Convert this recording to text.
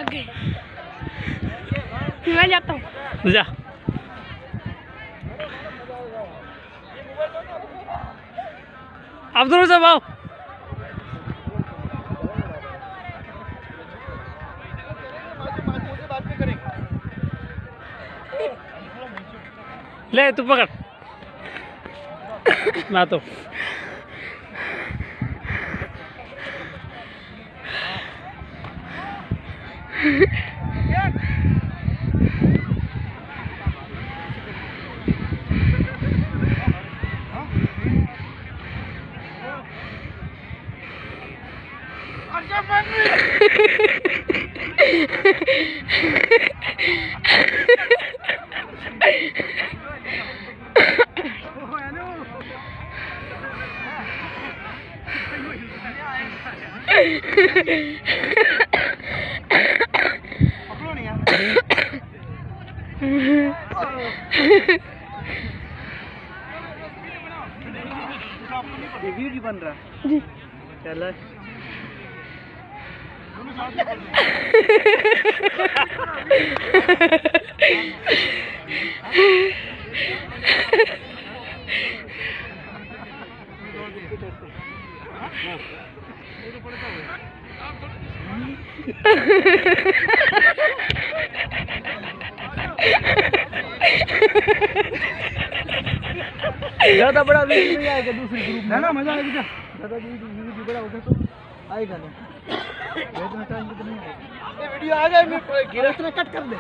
आगे मैं जाता हूँ। जा अब्दुल साहब आओ। ले तू पकड़ ना तो ये वीडियो बन रहा जी चल ज़्यादा बड़ा वीडियो नहीं आएगा दूसरी ग्रुप में ना मजा आएगा ज़्यादा वीडियो बड़ा होगा तो आएगा नहीं वीडियो आ गया मैं गिरफ्त में कट कर दे।